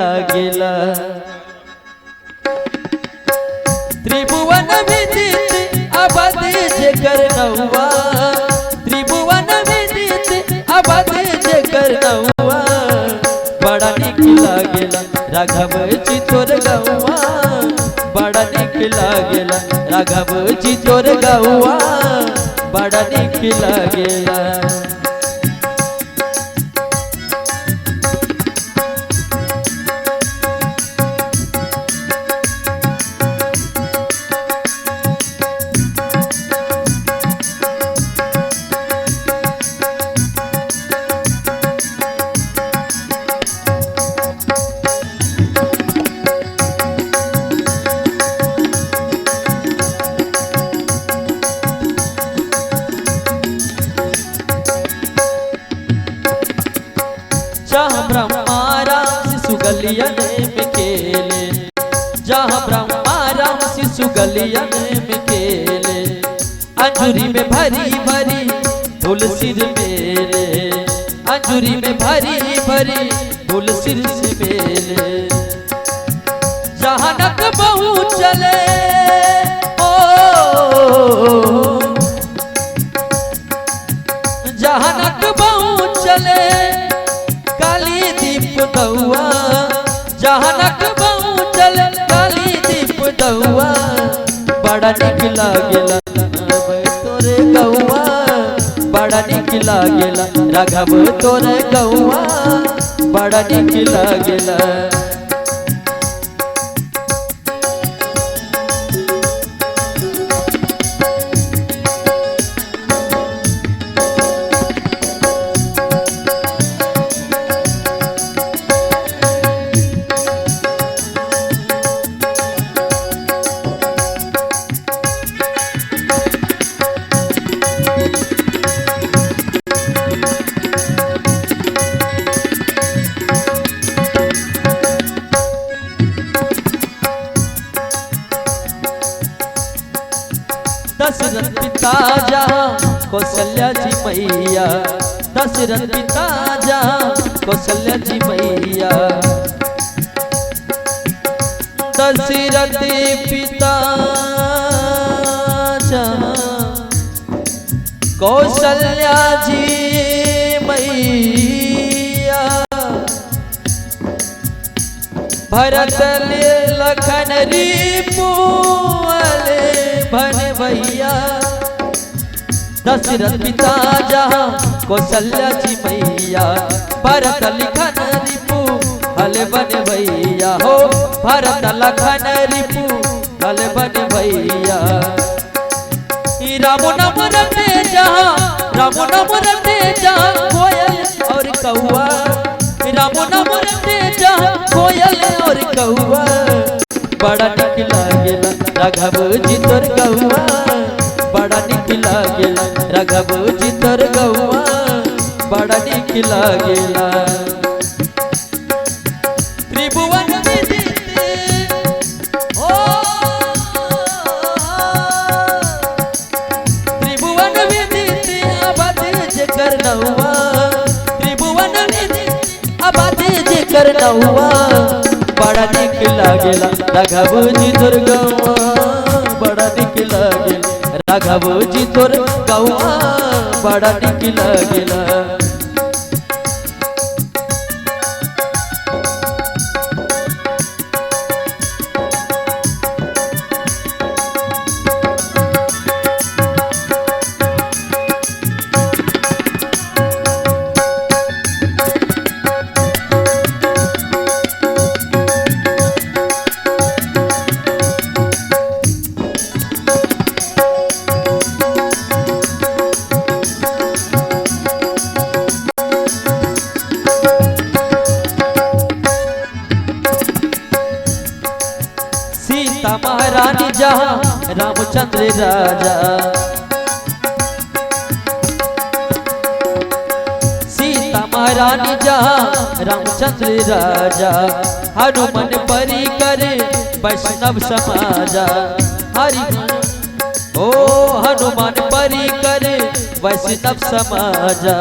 लागेला त्रिभुवन विदित अबध जेकर नौवा त्रिभुवन विदित अबध जेकर नौवा बड़ा निक लागेला राघव जी तोर गौवा बड़ा निक लागेला राघव जी तोर गौवा बड़ा निक लागेला जहाँ ब्रह्मा राम शिशु गलियन में खेले जहाँ ब्रह्मा राम शिशु गलियन में खेले अंजुरी में भरी भरी धूल सिर मेले अंजुरी में भरी भरी धूल सिर से मेले जहाँ नक बहू चले ओ जहाँ नक बहू चले काली दीप दौआ जहाँ नक बहू चले काली दीप दौआ बड़ा निक लागेला तोरे गौआ बड़ा निक लागेला राघव तोरे गौआ बड़ा निक लागेला दशरथ पिता जहाँ कौशल्या जी मैया दशरथ पिता जहाँ कौशल्या जी मैया दशरथ पिता जहाँ कौशल्या जी मैया भरत लखन रिपुअल भन भैया दशरथ पिता जहाँ कौशल्या जी मैया भरत लिखन रिपु हल बन भैया हो भरत लखन रिपु हल बन भैया राम नाम रटे जहाँ राम नाम रटे जहाँ कोयल और कौआ राम नाम रटे जहाँ कोयल और कौआ बड़ा निक लागेला राघव जी तोर गौआ बड़ा निक लागेला राघव जी तोर गौआ बड़ा निक लागेला त्रिभुवन विदित ओ त्रिभुवन विदित अबध जेकर नौआ त्रिभुवन विदित अबध जेकर नौआ बड़ा निक लागेला राघव जी तोर गौआ बड़ा निक लागेला राघव जी तोर गौआ बड़ा निक लागेला सीता महारानी जहाँ रामचंद्र राजा सीता महारानी जहाँ रामचंद्र राजा हनुमान परी करे वैष्णव समाजा हरि ओ हनुमान परी करे वैष्णव समाजा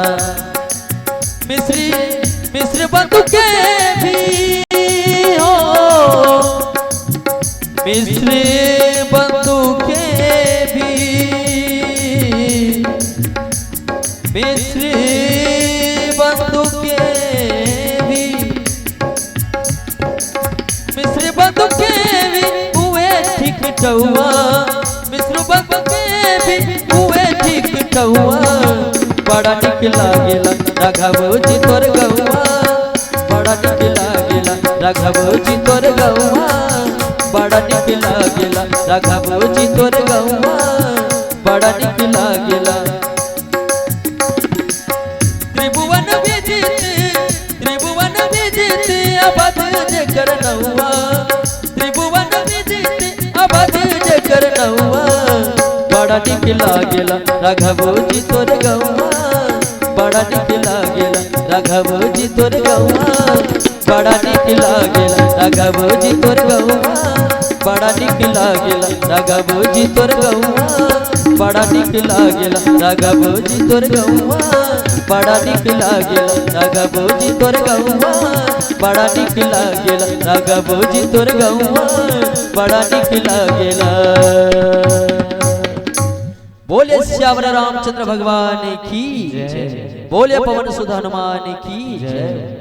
मिश्र बंधु के भी मिस्र बंधु के भी, मिस्र बंधु के भी, मिस्र बंधु के भी हुए ठीक ठहुआ, मिस्र बंधु के भी हुए ठीक ठहुआ। बड़ा निक लागेला राघव जी तोर गौआ, बड़ा निक लागेला राघव जी तोर गौआ, बड़ा निक लागेला राघव जी तोर गौआ, बड़ा निक लागेला। त्रिभुवन विजित, त्रिभुवन विजित अवध जेकर नौआ, त्रिभुवन विजित अवध जेकर नौआ। बड़ा निक लागेला राघव जी तोर गौआ, बड़ा निक लागेला राघव जी तोर गौआ, बड़ा निक लागेला राघव जी तोर गौआ, बड़ा निक लागेला राघव जी तोर गौआ, बड़ा निक लागेला राघव जी तोर गौआ, बड़ा निक लागेला राघव जी तोर गौआ, बड़ा निक लागेला राघव जी तोर गौआ, बड़ा निक लागेला। बोले श्यावर रामचंद्र भगवान की जय, बोले पवन सुत हनुमान की जय।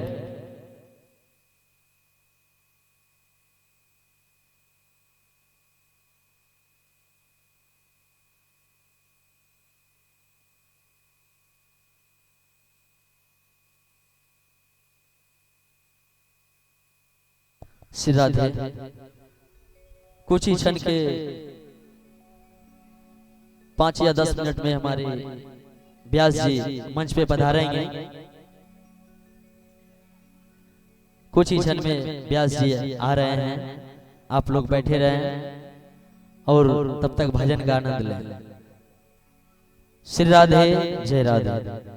श्री राधे। कुछ ही क्षण के 5 या 10 मिनट में हमारे व्यास जी मंच पे पधारेंगे। कुछ ही क्षण में व्यास जी आ रहे हैं, आप लोग बैठे रहें और तब तक भजन का आनंद लें। श्री राधे, जय राधे।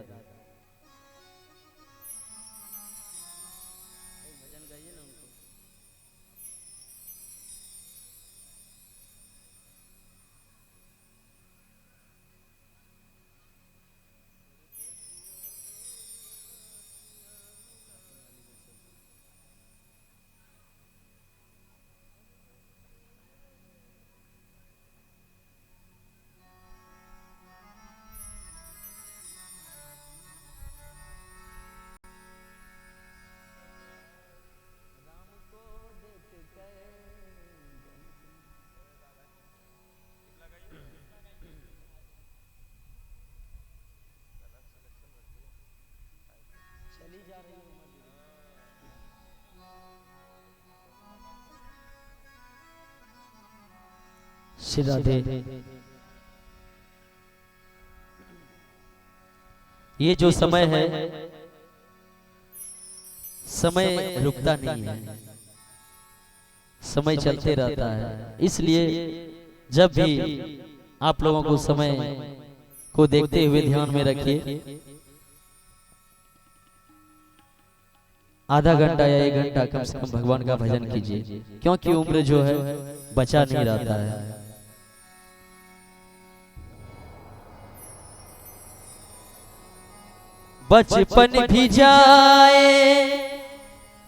श्री राधे। ये जो समय है, समय रुकता नहीं है, समय चलते रहता है। इसलिए जब भी आप लोगों को समय को देखते हुए ध्यान में रखिए, आधा घंटा या 1 घंटा कम से कम भगवान का भजन कीजिए, क्योंकि उम्र जो है बचा नहीं रहता है। बचपन भी जाए,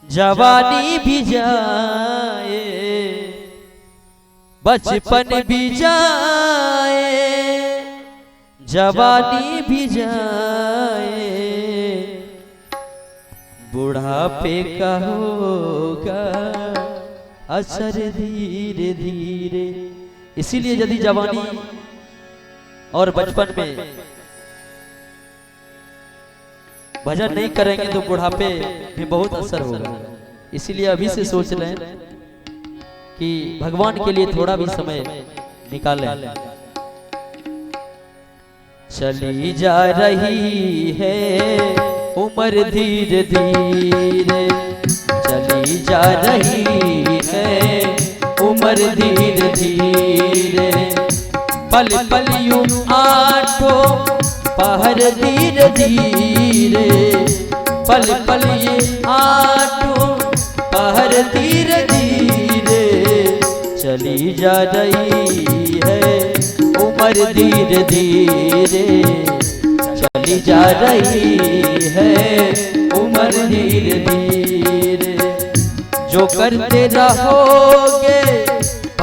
जवानी भी जाए, बचपन भी जाए, जवानी भी जाए, बुढ़ापे का होगा असर धीरे धीरे। इसीलिए यदि जवानी और बचपन में भजन नहीं करेंगे तो बुढ़ापे में बहुत असर होगा। इसीलिए अभी से सोच लें कि भगवान के लिए थोड़ा भी समय निकालें। चली जा रही है उम्र धीरे धीरे, चली जा रही है उम्र धीरे धीरे, पल पल यूं आठों पहर धीरे धीरे, पल पल ये आठों पहर धीरे धीरे, चली जा रही है उम्र धीरे धीरे, चली जा रही है उम्र धीरे धीरे। जो करते रहोगे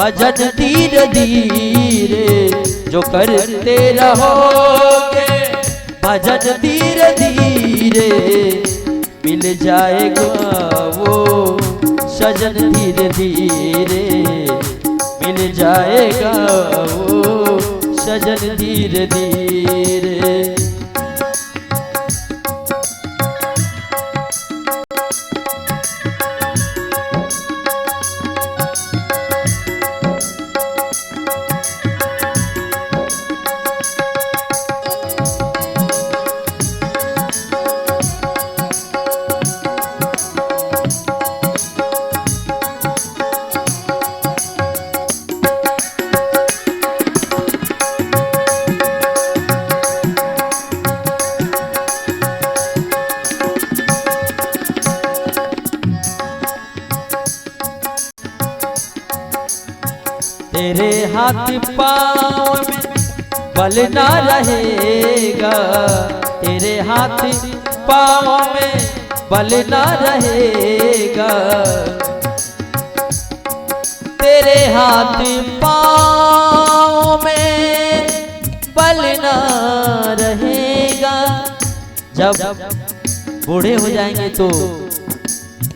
भजन धीरे धीरे जो करते रहोगे, भजन धीरे धीरे मिल जाएगा वो सजन, धीरे धीरे मिल जाएगा वो सजन, धीरे धीरे। तेरे हाथ पाँव में बल ना रहेगा, तेरे हाथ पाँव में बल ना रहेगा, तेरे हाथ पाँव में बल ना रहेगा। जब बूढ़े हो जाएंगे तो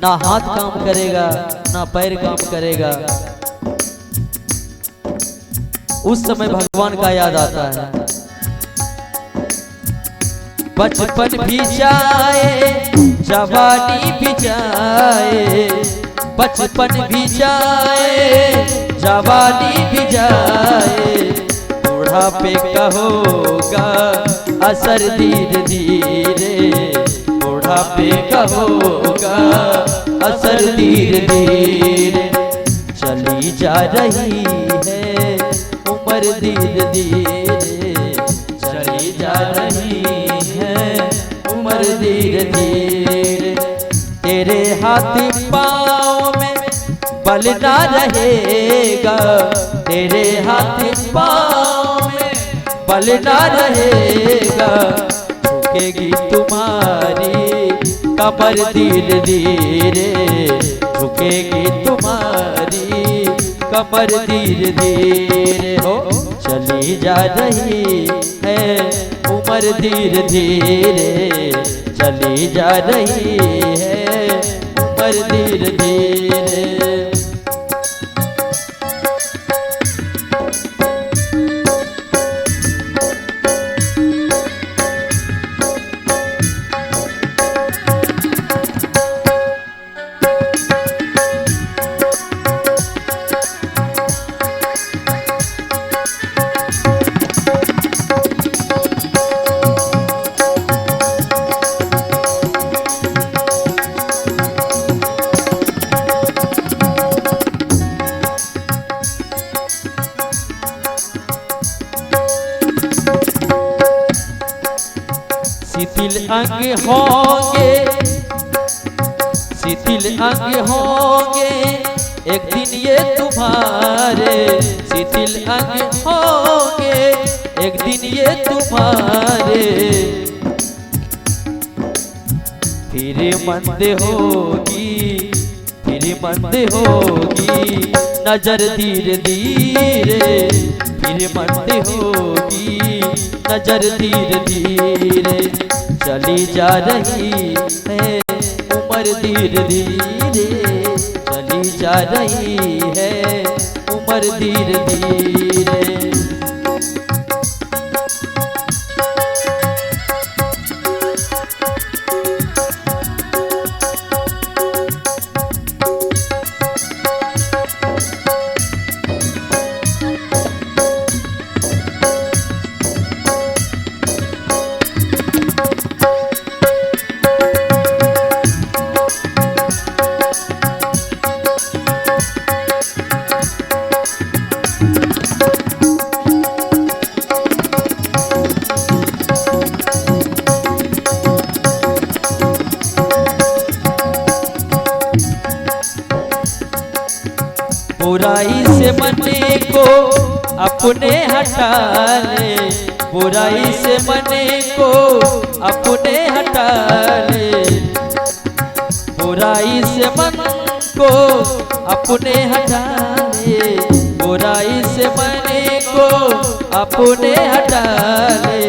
ना हाथ काम करेगा ना पैर काम करेगा, उस समय भगवान का याद आता है। बचपन भी जाए जवानी भी जाए, बचपन भी जाए जवानी भी जाए, बुढ़ापे का होगा असर धीरे धीरे, बुढ़ापे का होगा असर धीरे धीरे। चली जा रही है उम्र धीरे धीरे, चली जा रही है उम्र धीरे धीरे। तेरे हाथ पाँव में बल ना रहेगा, तेरे हाथ पाँव में बल ना रहेगा, झुकेगी तुम्हारी कमर धीरे धीरे, झुकेगी तुम्हारी कमर धीरे धीरे। हो चली जा रही है उम्र धीरे धीरे, चली जा रही है उम्र धीरे धीरे। शिथिल अंग होंगे, शिथिल अंग होंगे एक दिन ये तुम्हारे, शिथिल अंग होंगे एक दिन ये तुम्हारे, फिर मंद होगी, फिर मंद होगी नजर धीरे धीरे, फिर मंद होगी नजर धीरे धीरे। चली जा रही है उम्र धीरे धीरे, चली जा रही है उम्र धीरे धीरे। बुराई से मन को अपने हटा ले, बुराई से मन को अपने हटा ले, बुराई से मन को अपने हटा ले, बुराई से मन को अपने हटा ले।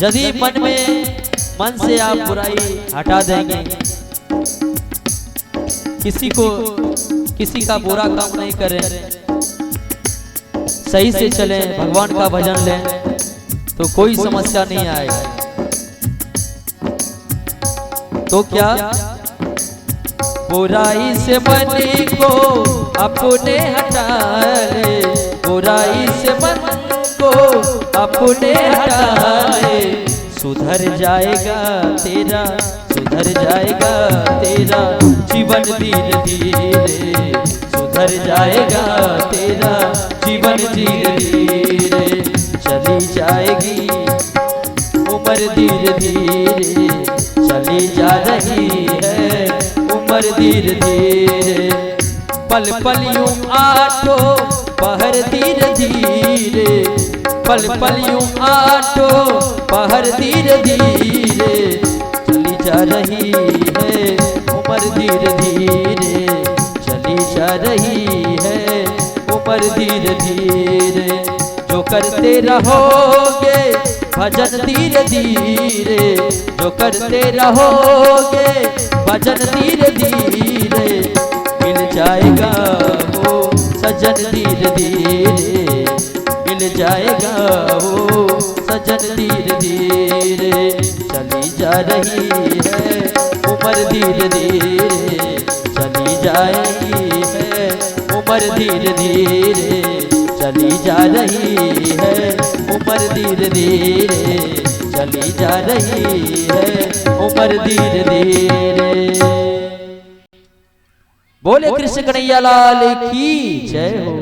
यदि मन से आप बुराई हटा देंगे, किसी का बुरा काम नहीं करें, सही से चलें, भगवान का भजन लें, तो कोई समस्या नहीं आएगा। तो क्या बुराई से मन को अपने हटा ले, बुराई से मन को अपने हटा ले। सुधर जाएगा तेरा जीवन धीरे धीरे, सुधर जाएगा तेरा जीवन धीरे धीरे। चली जाएगी उम्र धीरे धीरे, चली जा रही है उम्र धीरे धीरे। पल पल यूं आठो पहर धीरे धीरे, पल पल यूं आठो पहर धीरे धीरे। चली जा रही है उम्र धीरे धीरे, चली जा रही है उम्र धीरे धीरे। जो करते रहोगे भजन धीरे धीरे, जो करते रहोगे भजन धीरे धीरे। मिल जाएगा वो सजन धीरे धीरे, मिल जाएगा वो सजन धीरे धीरे। चली जा रही है उम्र धीरे धीरे, चली जाएगी है उम्र धीरे धीरे। चली जा रही है उम्र धीरे धीरे, चली जा रही है उम्र धीरे धीरे। बोले कृष्ण कन्हैया लाल की जय हो।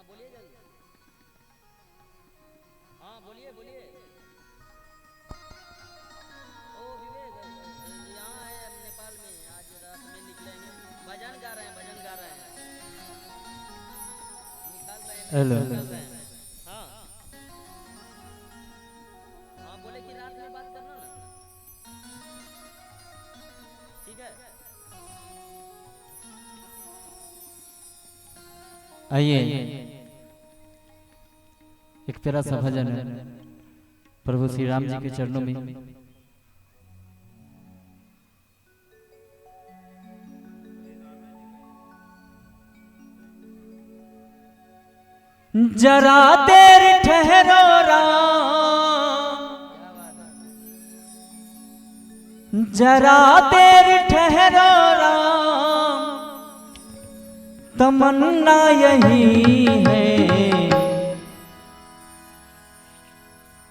बोलिए जल्दी। हाँ बोलिए बोलिए। ओ विवेक यहाँ है, हम नेपाल में आज रात में निकलेंगे। भजन गा रहे हैं, भजन गा रहे हैं, निकाल रहे हैं, हेलो निकाल रहे हैं। हाँ हाँ बोले कि रात में बात करना ना, ठीक है। आइए एक प्यारा सा भजन है प्रभु श्री राम जी के चरणों में। जरा देर ठहरो राम, जरा देर ठहरो राम, तमन्ना यही है।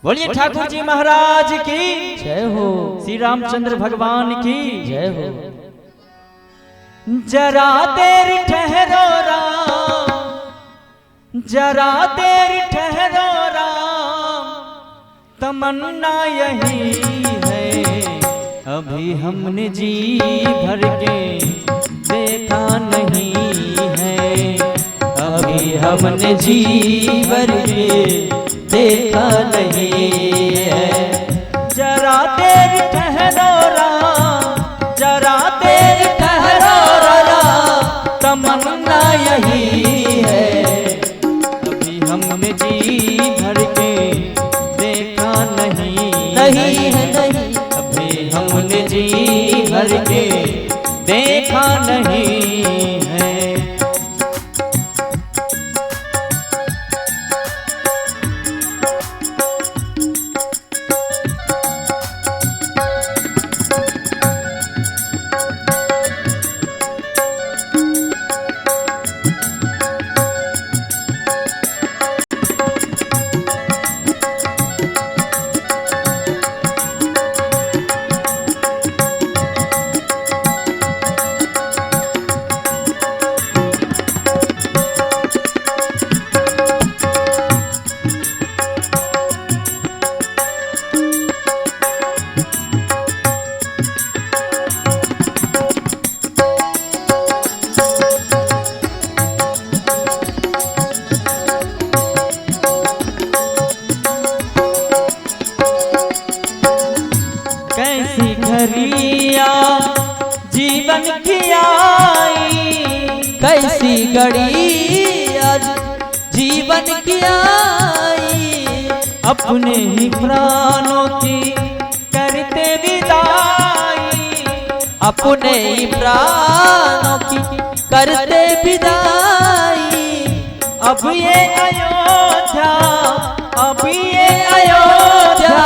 बोलिए ठाकुर जी महाराज की जय हो, श्री रामचंद्र भगवान की जय हो। जरा देर ठहरो राम, जरा देर ठहरो राम, तमन्ना यही है। अभी हमने जी भर के देखा नहीं है, अभी हमने जी भर के देखा नहीं है। जरा देर ठहरो राम, जरा देर ठहरो राम, तमन्ना यही है। अभी हमने जी भर के देखा नहीं है, अभी हमने जी भर के देखा नहीं है। की घड़ी आज जीवन की आई, अपने ही प्राणों की करते विदाई, अपने ही प्राणों की करते विदाई। अब ये अयोध्या, अब ये अयोध्या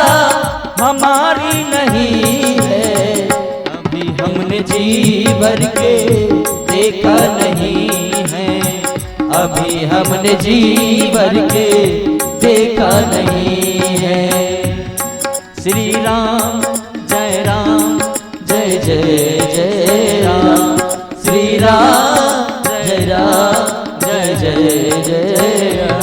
हमारी नहीं है, अभी हमने जी भर के देखा नहीं है, अभी हमने जी भर के देखा नहीं है। श्री राम जय राम, जय जय जय राम, श्री राम जय राम, जय जय जय राम।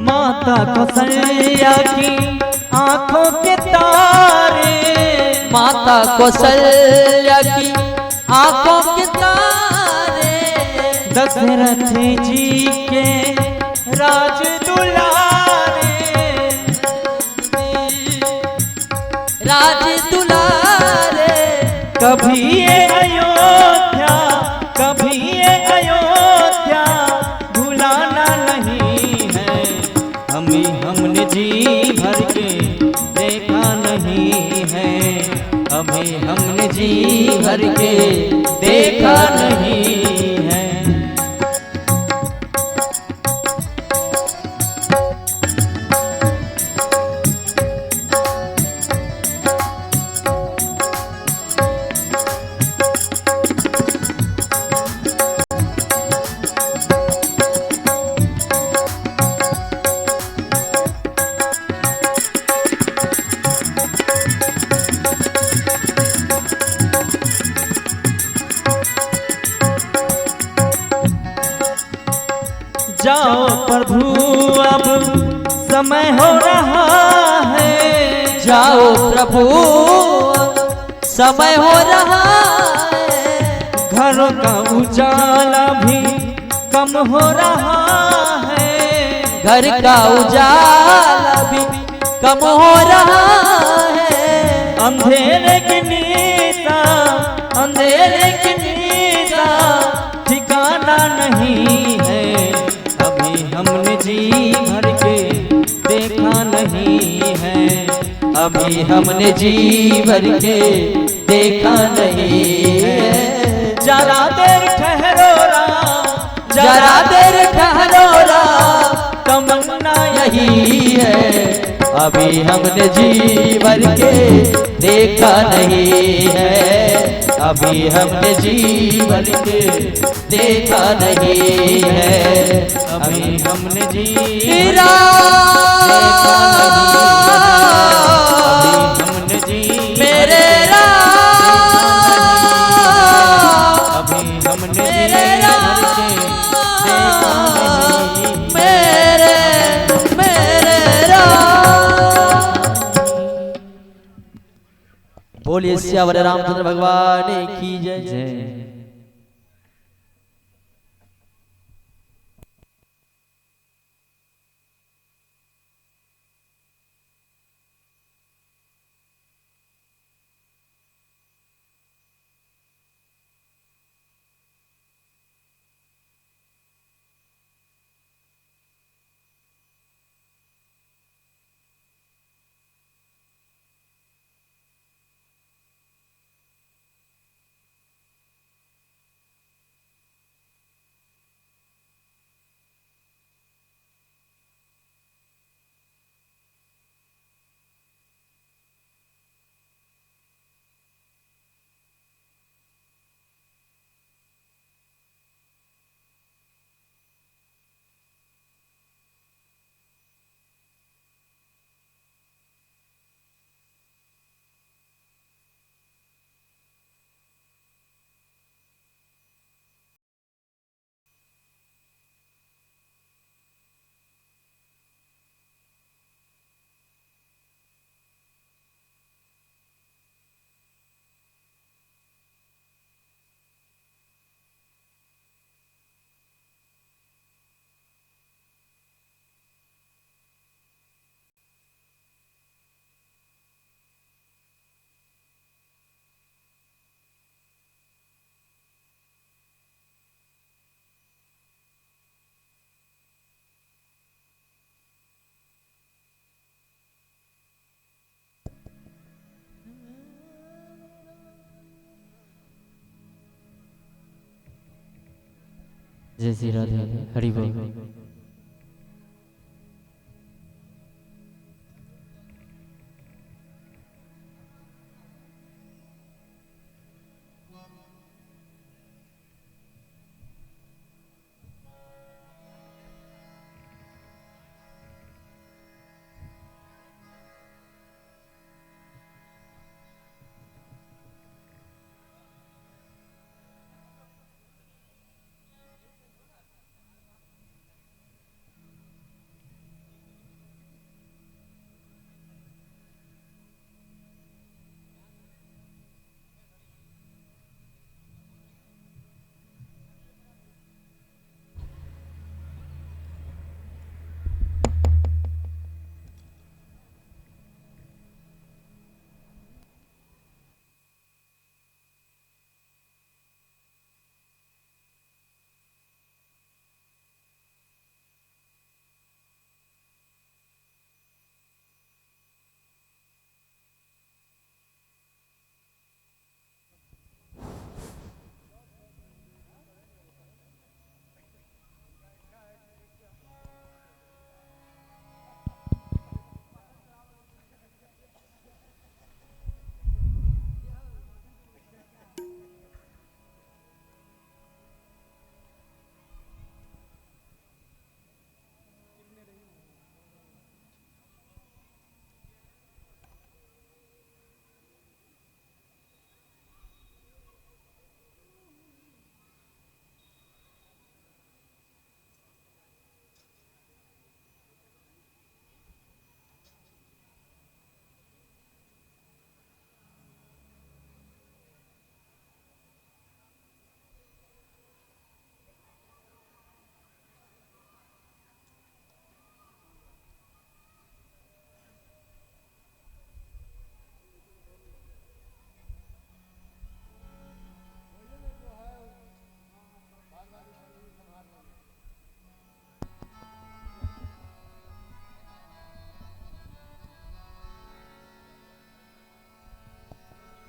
माता कौशल्या की आंखों के तारे, माता कौशल्या की आंखों के तारे, दशरथ जी के राज दुलारे, राज दुलारे। कभी ये अयोध्या, कभी ये अयोध्या भुलाना नहीं है, हमने जी भर के देखा नहीं है, अभी हमने जी भर के देखा नहीं है। जाओ प्रभु अब समय हो रहा है, जाओ प्रभु समय हो रहा है, घरों का उजाला भी कम हो रहा है, घर का उजाला भी कम हो रहा है। अंधेरे की नीता, अंधेरे की नीता ठिकाना नहीं है, अभी हमने जी भर के देखा नहीं है, अभी हमने जी भर के देखा नहीं है। जरा देर ठहरो राम, जरा देर ठहरो राम, तमन्ना यही है, अभी हमने जी भर के देखा नहीं है, अभी हमने जी भर के देखा नहीं है, अभी हमने जी तेरा देखा नहीं है, अभी हमने जी मेरे राम, अभी हमने मेरे जी राम, भर के देखा नहीं। मेरे राम। बोलिए श्यावर रामचंद्र भगवान की जय। जय। जय श्री राधे हरि बोल।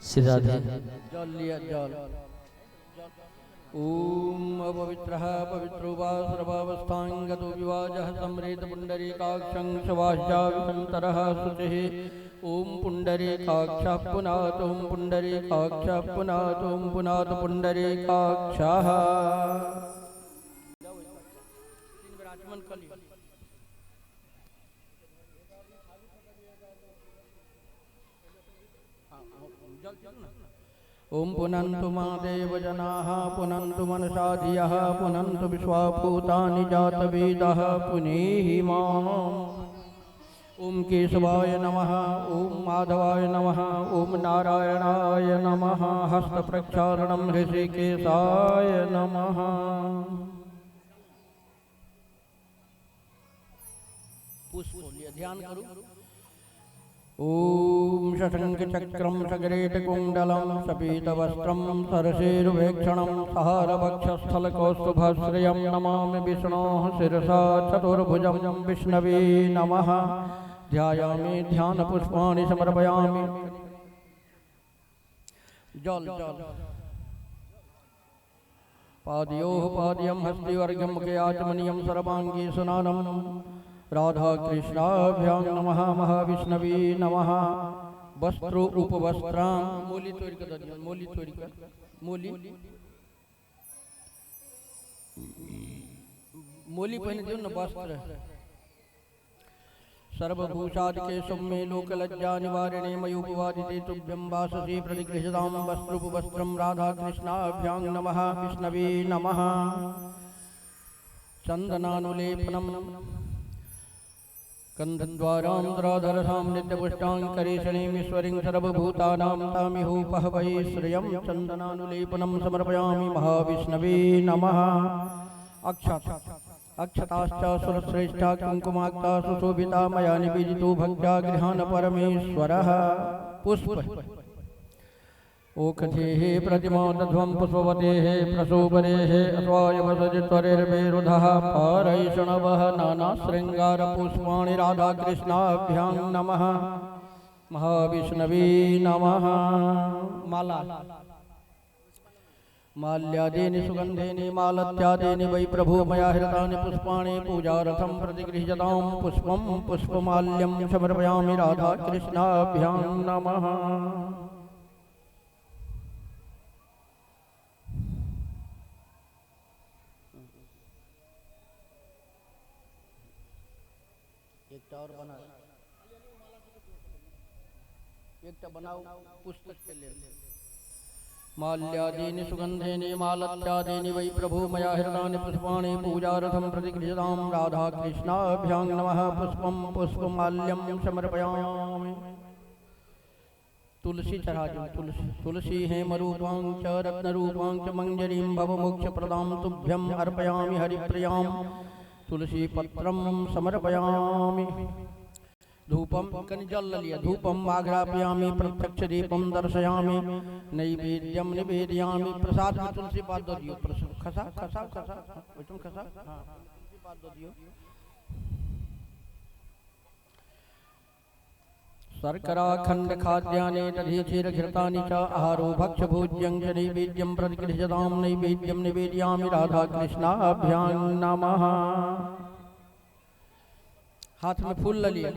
श्री राधे जल लिया जल। ओम अपवित्रः पवित्रो वा सर्वावस्थांगतो विवाजः सम्रेत पुंडरीकाक्षं शवाश्चाविसंतरः शुचिः। ओम पुंडरीकाक्षः पुनात ओम पुंडरीकाक्षः पुनात ओम पुनात पुंडरीकाक्षः। आचमन कर लिया। ओम पुनन्तु महादेव जनाः पुनन्तु मनसा धियः पुनन्तु विश्वाभूतानि जातवेदः पुनेहि माम्। ओम केशवाय नमः ओम माधवाय नमः ओम नारायणाय नमः हस्तप्रक्षालनं ऋषिकेशाय नमः। पुष्प ध्यान करो। ओम शशंखचक्रं सगरेटकुण्डलं सपीतवस्त्रं सरसेरुभेक्षणं सहारवक्षस्थलकौस्तुभश्रियं नमामि विष्णोः शिरसा चतुर्भुजं विष्णवे नमः। ध्यायामि ध्यानपुष्पाणि समर्पयामि। जल जल पादयोः पाद्यं हस्तिवर्गं मुखे आचमनीयं सर्वाङ्गी सुनानं। राधा कृष्णाभ्यां नमः महाविष्णवे नमः। वस्त्रो उपवस्त्रां मोली तोड़कर मोली तोड़कर मोली मोली पहने दो न वस्त्र। सर्वभूषादिके सौम्ये लोकलज्जा निवारिणे मयोपवादिते तुभ्यं वाससे प्रतिगृह्यतां वस्त्रोपवस्त्रं। राधा कृष्णाभ्यां नमः विष्णवे नमः। चन्दनानुलेपनं कंधद्वारांध्राधरसां नित्यपुष्टाङ्करेशनीमीश्वरीं सर्वभूतानां तामिहोपहवै श्रियं चन्दनानुलेपनं समर्पयामि महाविष्णवे नमः। अक्षताश्च सुरश्रेष्ठा कुङ्कुमाक्ता सुशोभिता मया निवेदितो भक्त्या गृहाण परमेश्वरः। पुष्प ओखधेः प्रतिमादध्वं पुष्पवतेः प्रसोपरेः अथवायवसजित्वरेर्वेरुधः पारैषणवः नानाशृङ्गारपुष्पाणि। राधाकृष्णाभ्यां नमः महाविष्णवे नमः। माला माल्यादीनि सुगन्धेनि मालत्यादीनि वै प्रभो मया हृतानि पुष्पाणि पूजार्थं प्रतिगृह्यतां पुष्पं पुष्पमाल्यं समर्पयामि राधा कृष्णाभ्यां नमः। एक और बना एक बनाओ पुस्तक के लिए। माल्यादीनि सुगन्धेनि मालत्यादीनि वै प्रभो मया हृतानि पुष्पाणि पूजार्थं प्रतिगृह्यतां राधा कृष्णाभ्यां नमः। पुष्पं पुष्पमाल्यं समर्पयामि। तुलसी चढ़ा दो। तुलसी हेमरूपां च रत्नरूपां च मंजरीं भवमोक्षप्रदां तुभ्यं अर्पयामि हरिप्रियां तुलसी पत्रं समर्पयामि। धूपम कनिजल लिया धूपम आघ्रापयामि प्रत्यक्ष दीपम दर्शयामि नैवेद्यम निवेदयामि। प्रसाद में तुलसी पात दो दियो। खसा खसा खसा तुम खसा हाँ तुलसी पात दो दियो। शर्करा खंड खाद्यानि दधि घृतानि च आहारो भक्ष भोज्यं च नैवेद्यं प्रतिगृह्यतां नैवेद्यं निवेदयामि राधा कृष्णाभ्यां नमः। हाथ में फूल लिया।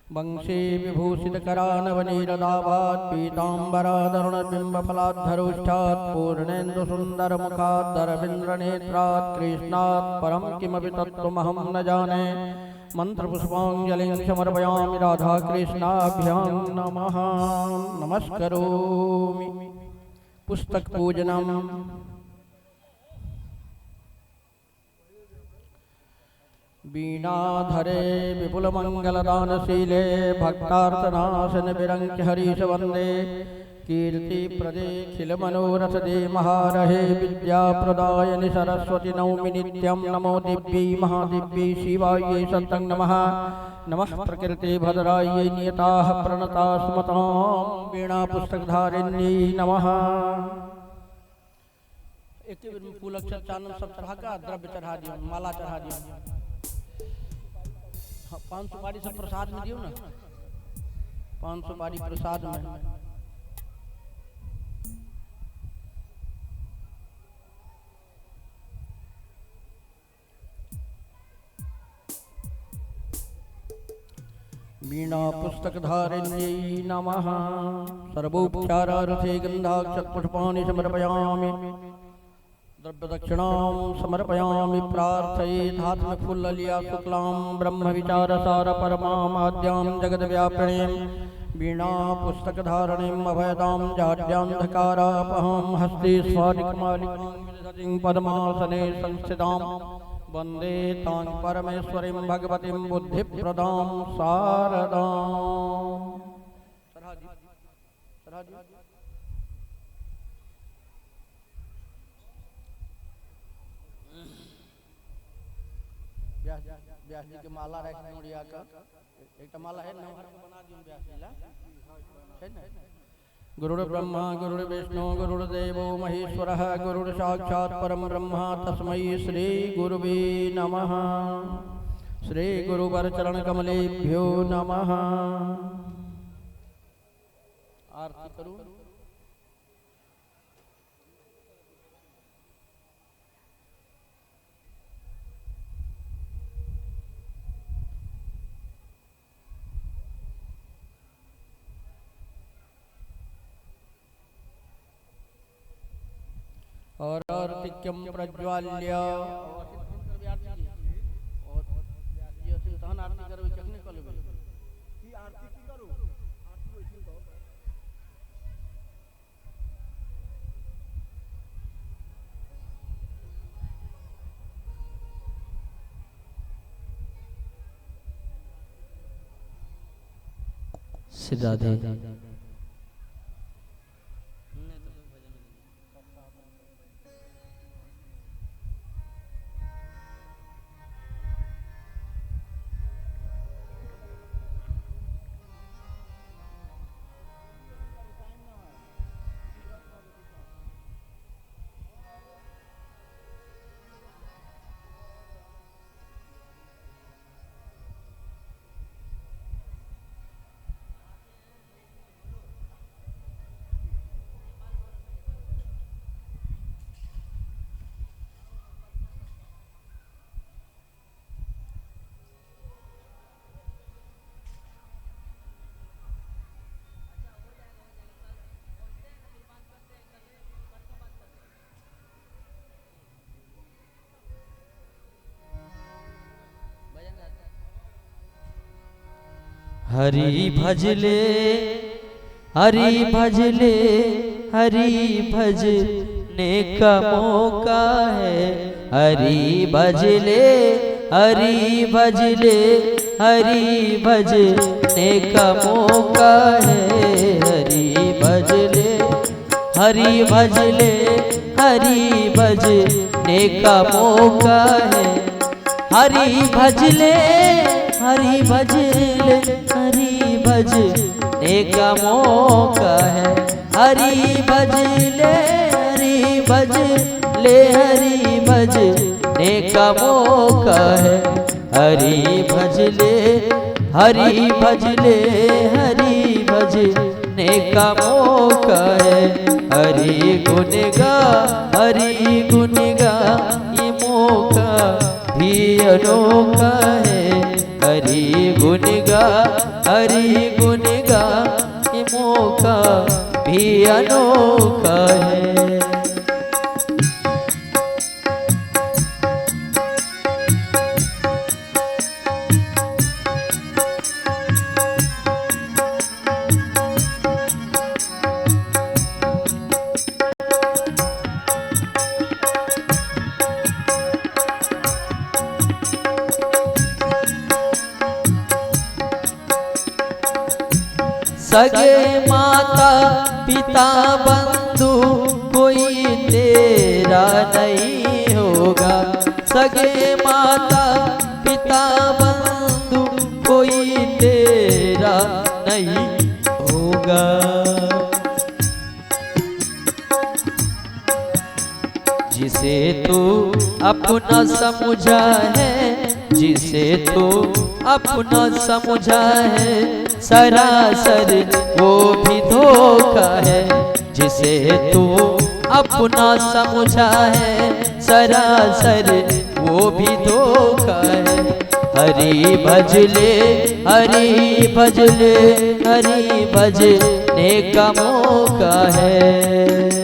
वंशे विभूषित करानवनीरदाभात् पीताम्बराधरुणबिम्बफलाद्धरोष्ठात् पूर्णेन्दु सुंदर मुखाद्धरविन्द्र नेत्रात् कृष्णात् परम किमपि तत्त्वमहं न जाने। मंत्रपुष्पाञ्जलिं समर्पयामि राधा कृष्णाभ्यां नमः। नमस्करोमि। पुस्तक पूजनम्। वीणाधरे विपुलमङ्गलदानशीले भक्तार्तनाशन विरङ्क्य हरीश वन्दे। कीर्तिप्रदे खिलमनोरथदे महारहे विद्याप्रदायनि सरस्वती नौमि नित्यं। नमो दिव्यै महादिव्यै शिवायै सतं नमः। नमः प्रकृते भद्रायै नियताः प्रणता स्मतां वीणा पुस्तकधारिण्यै नमः। एक फूल अक्षर चानन सब चढ़ा का द्रव्य चढ़ा दियो माला चढ़ा दियो। 5 सुपारी सब प्रसाद में दियो ना। 5 सुपारी प्रसाद में। वीणा पुस्तकधारिण्यै नमः। सर्वोपचारार्थे गन्धाक्षतपुष्पाणि समर्पयामि। द्रव्य दक्षिणां समर्पयामि। प्रार्थयेत्। हाथ में फूल लिया। शुक्लां ब्रह्म विचार सार परमाद्यां जगद्व्यापिणीं वीणा पुस्तकधारिणीं अभयदां जाड्यान्धकारापहां हस्ते स्वादिकमालिकां पद्मासने संस्थितां वन्दे तां परमेश्वरीं भगवतीं बुद्धिप्रदां शारदाम्। व्यास जी के माला रख नोड़िया का एक माला है ना बना दियो व्यास जी ला है ना। गुरुर् ब्रह्मा गुरुर्विष्णु गुरुर्देवो महेश्वरः गुरुर् साक्षात् परम ब्रह्म तस्मै श्री गुरुवे नमः। श्री गुरुवर चरण कमलेभ्यो नमः। आरती करूं। और आर्तिक्यम प्रज्वाल्य और तहन आरती करबै कखने कऽ लेबै की आरती की करू आरती वैसे तो श्री राधे। हरि भजले हरि भजले हरि भजने का मौका है। हरि भजले हरि भजले हरि भजने का मौका है। हरि भजले हरि भजले हरि भजने का मौका है। हरि भजले हरि भजले हरि भजने का मौका है। हरि भजले हरि भजले हरि भजने का मौका है। हरि भजले हरि भजले हरि भजने का मौका है। हरि गुण गा हरि गुण गा ये मौका भी अनोखा है। हरि गुण गा हरि गुण गा ये मौका भी अनोखा है। सगे माता पिता बंधु कोई तेरा नहीं होगा। सगे माता पिता बंधु कोई तेरा नहीं होगा। जिसे तू अपना समझा है जिसे तू अपना समझा है सरासर वो भी धोखा है। जिसे तू अपना समझा है सरासर वो भी धोखा है। हरि भजले हरि भजले हरि भजने का मौका है।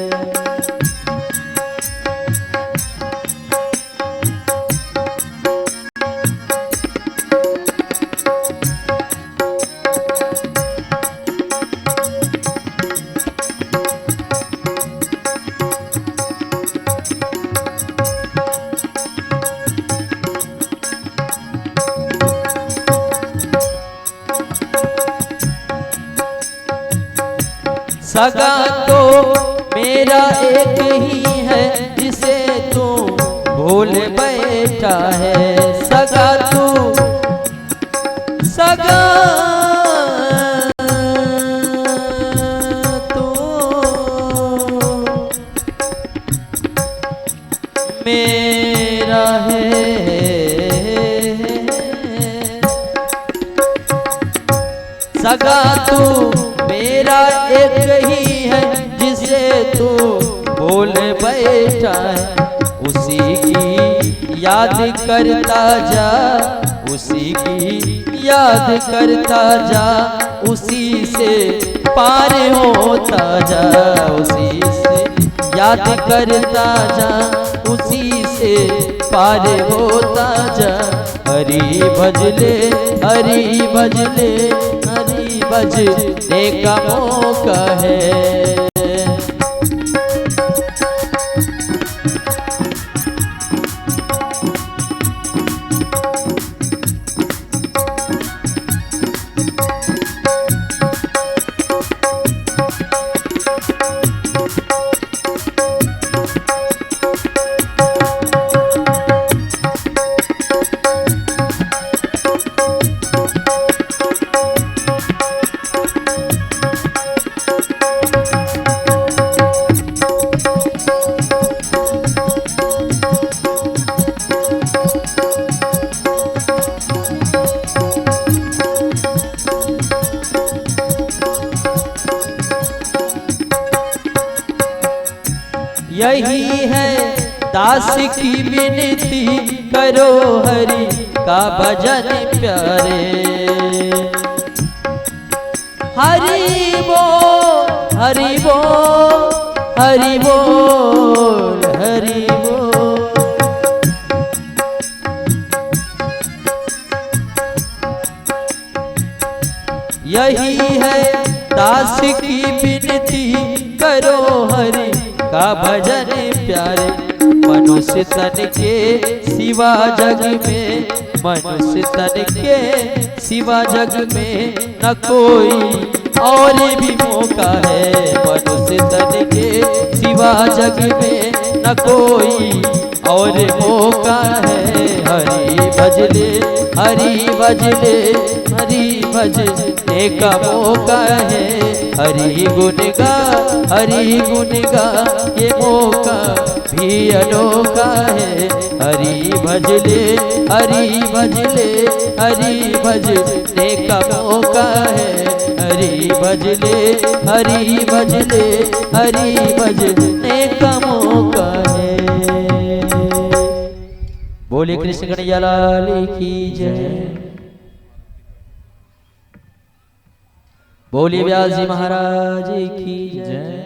सगा तो मेरा एक ही है जिसे तू भूल बैठा है। सगा तू सगा तू मेरा है। सगा तू मेरा एक ही है जिसे तू भूल बैठा है। उसी की याद करता जा उसी की याद करता जा उसी से पार होता जा। उसी से याद करता जा उसी से पार होता जा। हरि भजले हरि भजले हरि भजने का मौका है। यही है दास की विनती करो हरि का भजन प्यारे। हरि बोल हरि बोल हरि बोल हरि बोल। यही है दास की विनती, करो हरि का भजन प्यारे। मनुष्य तन के सिवा जग में, मनुष्य तन के सिवा जग में न कोई और भी मौका है। मनुष्य तन के सिवा जग में न कोई और मौका है। हरि भजले, हरि भजले, हरि भजने का मौका है। हरि गुण गा, हरि गुण गा, ये मौका भी अनोखा है। हरि भजले, हरि भजले, हरि भजने का मौका है। हरि भजले, हरि भजले, हरि भजने का मौका है। बोले कृष्ण कन्हैया लाल की जय। बोलिए व्यास जी महाराज की जय।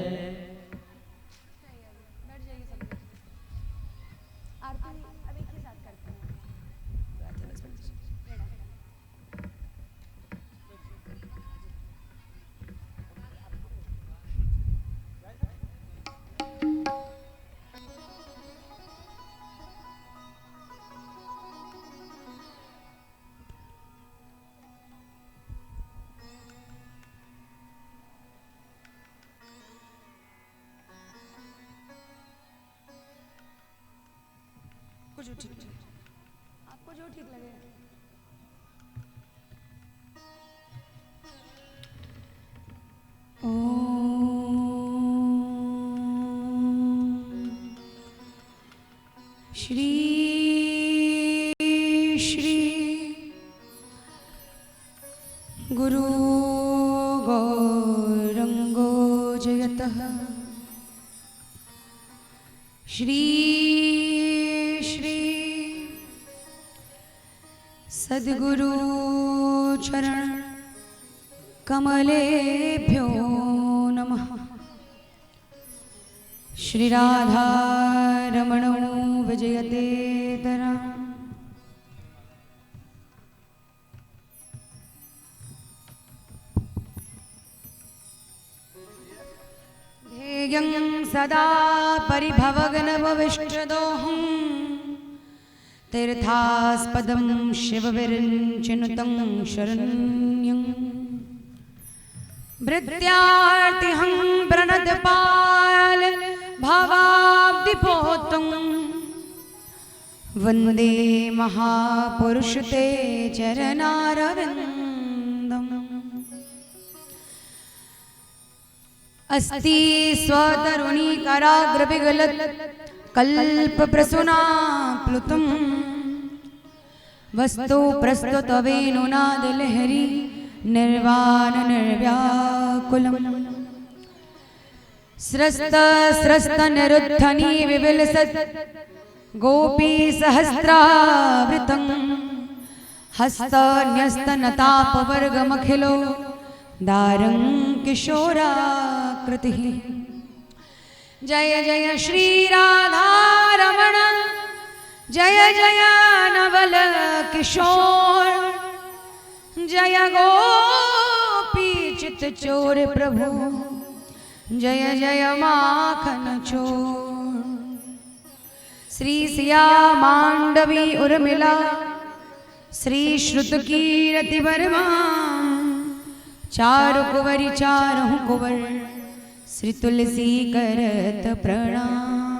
आपको जो ठीक लगे, आपको जो ठीक लगे। श्री श्री गुरु गौरंगो जयतः। श्री सद्गुरु चरण कमलेभ्यो नमः। श्री राधा रमणो विजयते तरा। ध्येयं सदा परिभवग्नवविष्टदोहम् तीर्थास्पदं शिवविरञ्चिनुतं शरण्यं। भृत्यार्तिहं प्रणतपाल भावाब्धिपोतं। वन्दे महापुरुष ते चरणारविन्दम्। अस्ति स्वतरुणी कराग्रविगलत् कल्पप्रसूना प्लुतम्। वस्तु प्रस्तुत वेणुनाद लहरी निर्वाण निर्व्याकुलम्। स्रस्त स्रस्त निरुद्धनी विविलसत् गोपी सहस्रावृतं। हस्त न्यस्त नतापवर्गमखिलो दारं किशोराकृतिः। जय जय श्री राधा रमण, जय जय नवल किशोर। जय गोपी चित चोर प्रभु, जय जय माखन चोर। श्री सिया मांडवी उर्मिला, श्री श्रुत कीरति वर्मा। चारु कुंवरी चारु कुंवर, श्री तुलसी करत प्रणाम।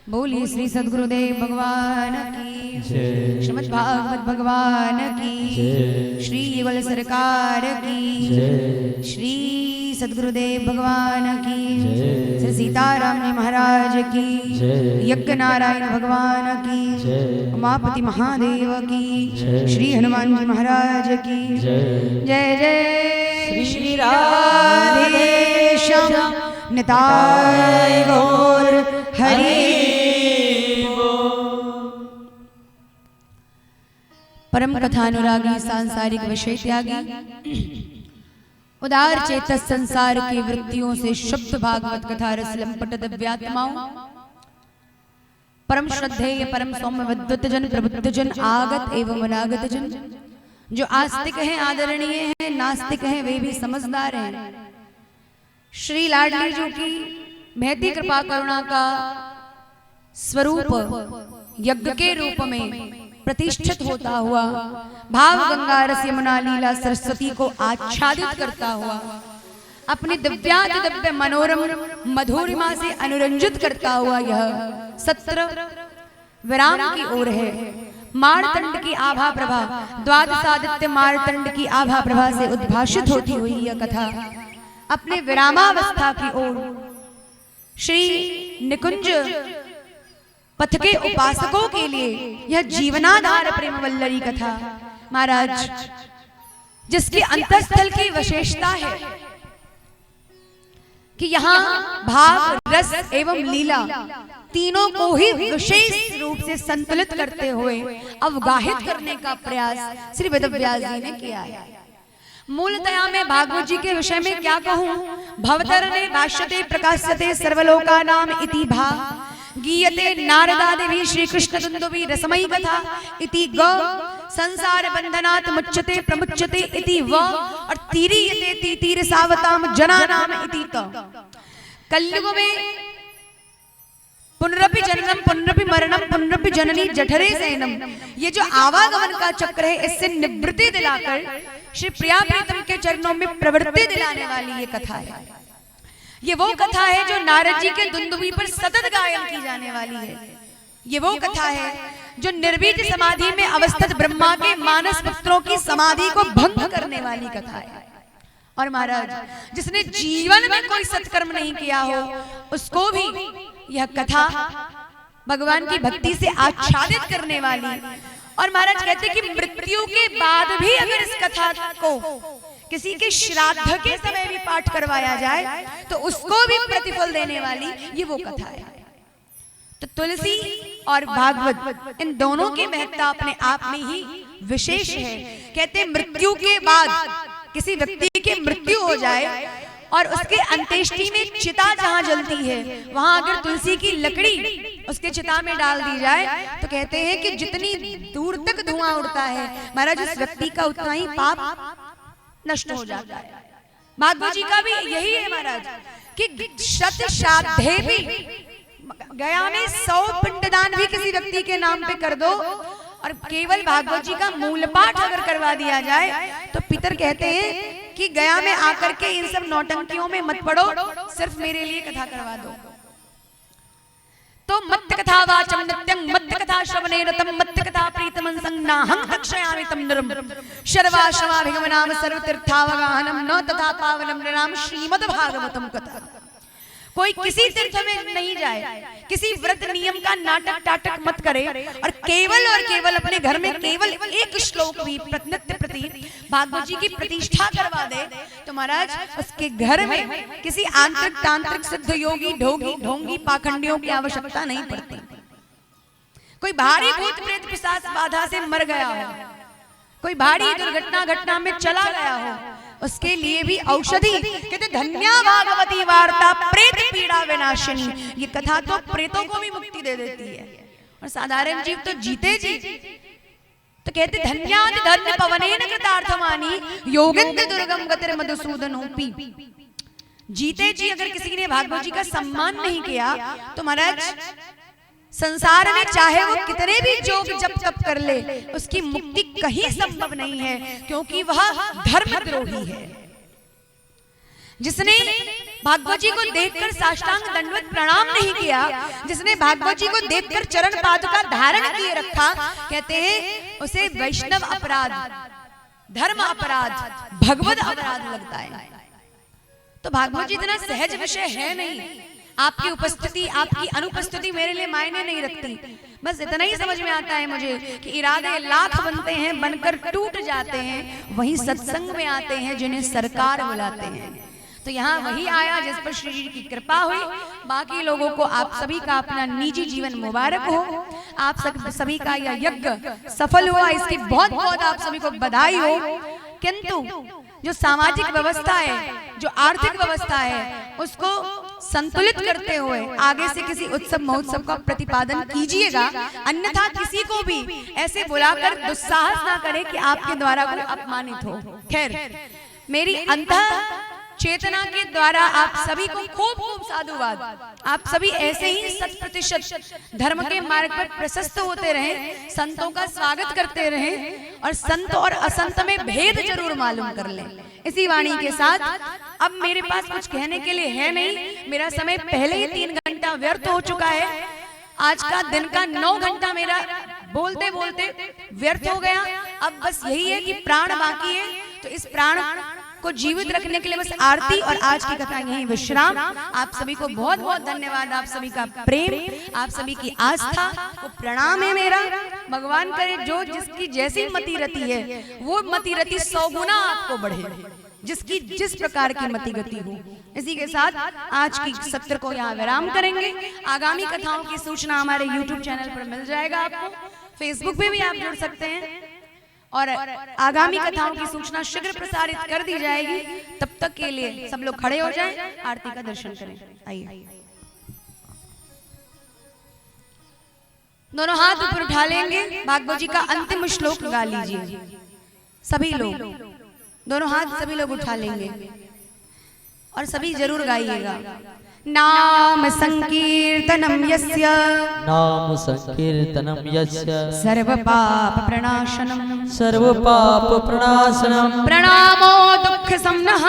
बोलिए श्री सद्गुरुदेव भगवान की जय। श्रीमद् भागवत भगवान की जय। श्री युगल सरकार की जय। श्री सद्गुरुदेव भगवान की जय। श्री सीताराम जी महाराज की जय। यज्ञ नारायण भगवान की जय। उमापति महादेव की जय। श्री हनुमान जी महाराज की जय। जय जय श्री राधे श्याम निताय गौर हरि। परम कथानुरागी सांसारिक विषय त्यागी, उदार चेतस संसार की वृत्तियों से शुद्ध भागवत कथा रस लंपट दिव्यात्माओं, परम श्रद्धेय परम सौम्य विद्वत जन प्रबुद्ध जन आगत एवं अनागत जन, जो आस्तिक हैं आदरणीय हैं, नास्तिक हैं वे भी समझदार हैं। श्री लाडली जी की महती कृपा करुणा का स्वरूप यज्ञ के रूप में प्रतिष्ठित होता हुआ भाव गंगा रस यमुना लीला सरस्वती को आच्छादित करता हुआ अपनी दिव्याति दिव्य मनोरम मधुरिमा से अनुरंजित करता हुआ यह सत्र विराम की ओर है। मारतंड की आभा प्रभा, द्वादशादित्य मारतंड की आभा प्रभा से उद्भाषित होती हुई यह कथा अपने विरामावस्था की ओर श्री निकुंज पथ के उपासकों के लिए यह जीवनाधार प्रेम वल्लरी कथा महाराज, जिसकी अंतःस्थल की विशेषता है कि यहाँ भाव रस एवं लीला तीनों को ही विशेष रूप से संतुलित करते हुए अवगाहित करने का प्रयास श्री वेदव्यास जी ने किया है। मूलतया मैं भागवत जी के विषय में क्या कहूँ। भवतरणे भाष्यते प्रकाश्यते सर्वलोकानाम इति भा गीयते नारदादिभिः श्री कृष्ण दुन्दुभि रसमयी कथा इति ग संसार बंधनात् मुच्यते प्रमुच्यते इति व और तीरीयते तीर सावताम जनानाम इति त। कलयुग में पुनरपि जननम पुनरपि मरणम पुनरपि जननी जठरे सैनम, ये जो आवागमन का चक्र है इससे निवृत्ति दिलाकर श्री प्रिया प्रीतम के चरणों में प्रवृत्ति दिलाने वाली ये कथा है। ये वो कथा है जो नारद जी के दुंदुभी पर सतत गायन की जाने वाली है। ये वो कथा है जो निर्वीज समाधि में अवस्थित ब्रह्मा के मानस पुत्रों की समाधि को भंग करने वाली कथा है। और महाराज, जिसने जीवन में कोई सत्कर्म नहीं किया हो उसको भी यह कथा भगवान की भक्ति से आच्छादित करने वाली। और महाराज कहते कि मृत्यु के बाद भी अगर इस कथा को किसी के श्राद्ध के समय भी पाठ करवाया जाए तो उसको भी प्रतिफल देने वाली ये वो कथा है। तो तुलसी और भागवत इन दोनों की महत्ता अपने आप में ही विशेष है। कहते मृत्यु के बाद किसी व्यक्ति की मृत्यु हो जाए और उसके अंत्येष्टि में चिता जहां जलती है वहां अगर तुलसी की लकड़ी उसके चिता में डाल दी जाए तो कहते हैं कि जितनी दूर तक धुआं उड़ता है महाराज उस व्यक्ति का उतना ही पाप नष्ट हो जाता है। भागवत जी का भी यही है महाराज कि शत श्राद्धे भी गया में 100 पिंडदान भी किसी व्यक्ति के नाम पे कर दो और केवल भागवत जी का मूल पाठ अगर करवा दिया जाए तो पितर कहते हैं कि गया में आकर के इन सब नौटंकियों में मत पड़ो, सिर्फ मेरे लिए कथा करवा दो। तो मत्त कथा वाचम नित्यं मत्त कथा श्रवणे रतम मत्त कथा प्रीतमं संज्ञाहं तक्षयामि तम नरम शर्वा शवा भिगमनाम सर्वतीर्थावगाहनम न तथा पावनम नृणाम श्रीमद् भागवतम कथा। कोई किसी तीर्थ में नहीं जाए, किसी व्रत नियम का नाटक टाटक मत करे और केवल अपने घर में केवल एक श्लोक भी नित्य प्रति भागवत जी की प्रतिष्ठा करवा दे तो महाराज उसके घर में किसी आंतरिक तांत्रिक सिद्ध योगी ढोंगी ढोंगी पाखंडियों की आवश्यकता नहीं पड़ती। कोई भारी भूत प्रेत पिशाच बाधा से मर गया हो, कोई भारी घटना में चला गया हो, उसके लिए भी औषधि कहते धन्या भागवती वार्ता प्रेत पीड़ा विनाशिनी। ये कथा तो प्रेतों को भी मुक्ति दे देती है और साधारण जीव तो जीते जी तो कहते धन्याद धन्य पवनेन कृतार्थमानी योगेंद्र दुर्गम गतिर मधुसूदनोपि। जीते जी अगर किसी ने भागवत जी का सम्मान नहीं किया तो महाराज संसार में चाहे वो कितने भी जोग जप तप कर ले उसकी मुक्ति कहीं संभव नहीं है, क्योंकि वह धर्मद्रोही है। जिसने भागवत जी को देखकर साष्टांग दंडवत प्रणाम नहीं किया, जिसने भागवत जी को देखकर चरण पादुका धारण किए रखा, कहते हैं उसे वैष्णव अपराध, धर्म अपराध, भगवत अपराध लगता है। तो भागवत जी इतना सहज विषय है नहीं। आपकी उपस्थिति आपकी अनुपस्थिति मेरे लिए मायने नहीं रखती। बस इतना ही समझ में आता है मुझे कि इरादे लाख बनते हैं बनकर टूट जाते हैं, वही सत्संग में आते हैं जिन्हें सरकार बुलाते हैं। तो यहाँ वही आया जिस पर श्री जी की कृपा हुई। बाकी लोगों को आप सभी का अपना निजी जीवन मुबारक हो, आप सभी का यह यज्ञ सफल हुआ, इसकी बहुत बहुत आप सभी को बधाई हो। किंतु जो सामाजिक व्यवस्था है, जो आर्थिक व्यवस्था है, उसको संतुलित करते हुए आगे से किसी उत्सव महोत्सव का प्रतिपादन कीजिएगा, अन्यथा किसी को भी ऐसे बुलाकर दुस्साहस ना करें कि आपके द्वारा कोई अपमानित हो। खैर, मेरी अंतः चेतना के द्वारा आप सभी को खूब खूब साधुवाद। आप सभी ऐसे ही 100% धर्म के मार्ग पर प्रशस्त होते रहें, संतों का स्वागत करते रहें और संत और असंत में भेद जरूर मालूम कर लें। इसी वाणी के साथ अब मेरे पास कुछ कहने के लिए है नहीं, मेरा समय पहले ही 3 घंटा व्यर्थ हो चुका है। आज का दिन का 9 घंटा मेरा बोलते बोलते व्यर्थ हो गया। अब बस यही है कि प्राण बाकी है, तो इस प्राण को जीवित रखने के लिए बस आरती और आज की कथा यहीं विश्राम। आप सभी को बहुत बहुत धन्यवाद, आप सभी का प्रेम, आप सभी की आस्था को प्रणाम है मेरा। भगवान करे जो जिसकी जैसी मति रति है वो मति रति 100 गुना आपको बढ़े, जिसकी जिस प्रकार की मति गति हो। इसी के साथ आज की सत्र को यहाँ विराम करेंगे। आगामी कथाओं की सूचना हमारे YouTube चैनल पर मिल जाएगा आपको, फेसबुक पे भी आप जुड़ सकते हैं और आगामी कथाओं की सूचना शीघ्र प्रसारित कर दी जाएगी। तब तक के लिए सब लोग खड़े हो जाएं, आरती का दर्शन करें। आइए, दोनों हाथ ऊपर उठा लेंगे, भागवत जी का अंतिम श्लोक गा लीजिए। सभी लोग दोनों हाथ सभी लोग उठा लेंगे और सभी जरूर गाइएगा। नाम संकीर्तनम यस्य, नाम संकीर्तनम यस्य, सर्व पाप प्रणाशनम, सर्व पाप प्रणाशनम, प्रणामो दुख समनः,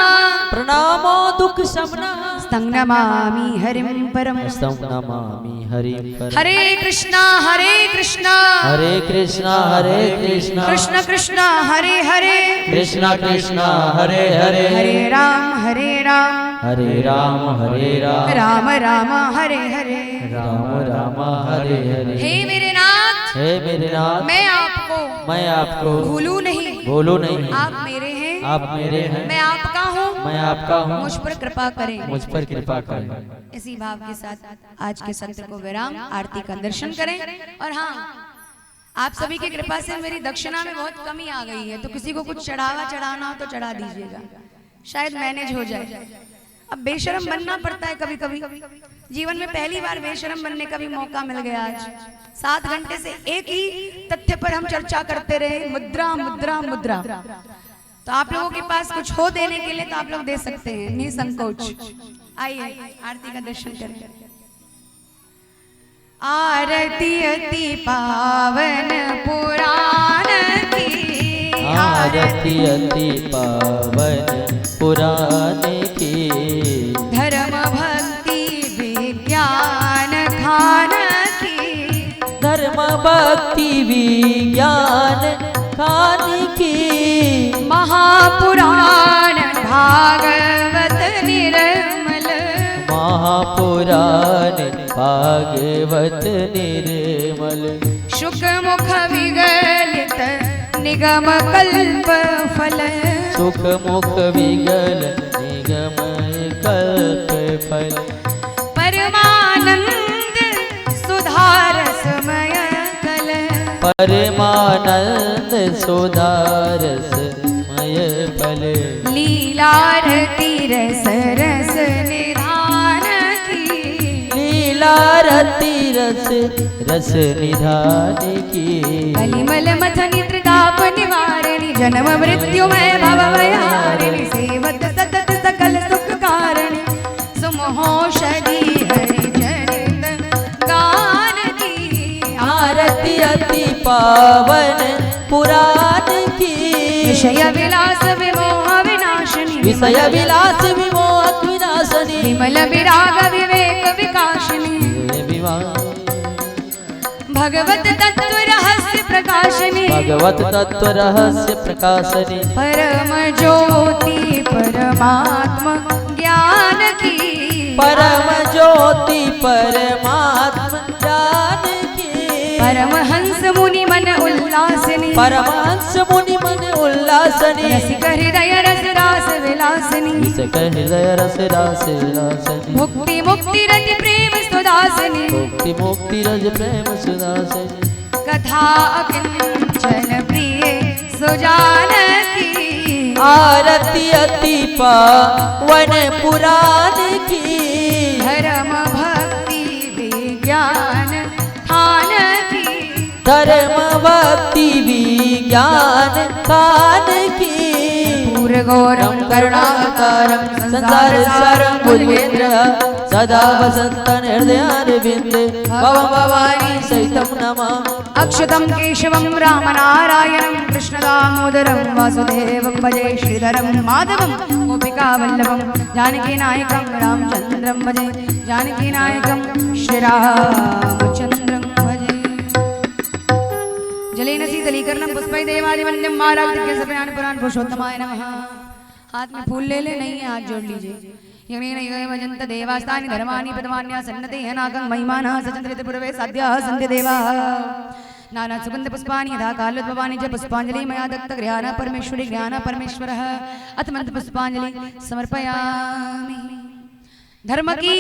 प्रणामो दुख शमनः, तं नमामि हरिं परम, तं नमामि हरिं परम। हरे कृष्णा हरे कृष्णा, हरे कृष्णा हरे कृष्णा, कृष्ण कृष्ण हरे हरे, कृष्णा कृष्णा हरे हरे, हरे राम हरे राम, हरे राम हरे राम, राम राम हरे हरे, राम राम हरे हरे। हे मेरे नाथ, हे मेरे नाथ, मैं आपको भूलू नहीं, बोलो नहीं, आप मेरे हैं, आप मेरे हैं, मैं आपका हूँ, मैं आपका हूँ, मुझ पर कृपा करें। मुझ पर कृपा करें। इसी भाव के साथ आज के सत्र को विराम, आरती का दर्शन करें। और हाँ, आप सभी की कृपा से मेरी दक्षिणा में बहुत कमी आ गई है, तो किसी को कुछ चढ़ाना हो तो चढ़ा दीजिएगा, शायद मैनेज हो जाए। अब बेशरम बनना पड़ता है कभी कभी, जीवन में पहली बार बेशरम बनने का भी मौका मिल गया आज। 7 घंटे से एक ही तथ्य पर हम चर्चा करते रहे, मुद्रा मुद्रा मुद्रा। तो आप लोगों के पास कुछ हो देने के लिए तो आप लोग दे सकते हैं निसंकोच। आइए आरती का दर्शन करें। आरती अति पावन पुराण की, आरती अति पावन पुराण की, धर्म भक्ति विज्ञान खान की, धर्म भक्ति विज्ञान खान की, महापुराण भागवत निर्मल, महापुराण भागवत निर्मल, शुक मुख विगलित निगम कल्प फल, सुख मुख विगल निगम कल्प फल, परमानंद सुधारसमय कल, परमानंद सुधारसमय फल, लीलारती रस रस निधान की, लीलारती रस रस निधान की, कलिमल मथनि त्रिताप निवारिणि, जन्म मृत्युमय भव भयहारिणि, सेवत सतत सकल सुख कारिणि, सुमहोषधि हरि चरित गान की, आरती अति पावन पुराण की, विषय विलास विमोह विनाशिनी, विषय विलास विमोह विनाशनी, विमल विराग विवेक विकाशिनी, भगवत तत्व रहस्य प्रकाशिनी, भगवत तत्व रहस्य प्रकाशनी, परम ज्योति परमात्मा ज्ञान की, परम ज्योति परमात्म ज्ञान की, परमहंस मुनि मन उल्लासिनी, परमहंस मुनि मन उल्लासनी, रसिक हृदय रस रास विलासिनी, रसिक हृदय रस रास विलासनी, मुक्ति मुक्ति रति प्रेम सुदासिनी, मुक्ति मुक्ति रज प्रेम सुदासिनी, कथा अकिंचन प्रिय सुजान की, आरती अति पावन पुराण की धर्म भक्ति विज्ञान थान की धर्म भक्ति विज्ञान कान की पूर्व गौरम करुणाकारं संसार सारं भुजगेन्द्र सदा वसन्तं हृदयारविन्दे भवं भवानी सहितं नमामि अक्षतं केशवं रामनारायणं कृष्णदामोदरं वासुदेवं भजे श्रीधरं माधवं गोपिकावल्लभं जानकीनायकं रामचन्द्रं भजे जानकीनायकं श्रीरामचन्द्रं भजे जलेन शीतलीकरणं पुष्पै देवादिवन्द्यं माराक्तिके सपयान पुराण पुरुषोत्तमाय नमः। हाथ में फूल ले ले, नहीं है हाथ जोड़ लीजिए। यमेन ये भजन्त देवास्तानि धर्माणि पदमान्या सन्नते नागं महिमानः सचन्द्रित पूर्वे साध्याः सन्ति देवाः नाना सुगन्ध पुष्पाणि यथा कालोद्भवानि च पुष्पाञ्जलि मया दत्त गृहाण परमेश्वरी ज्ञान परमेश्वरः अथ मंत्र पुष्पाञ्जलि समर्पयामि। धर्म की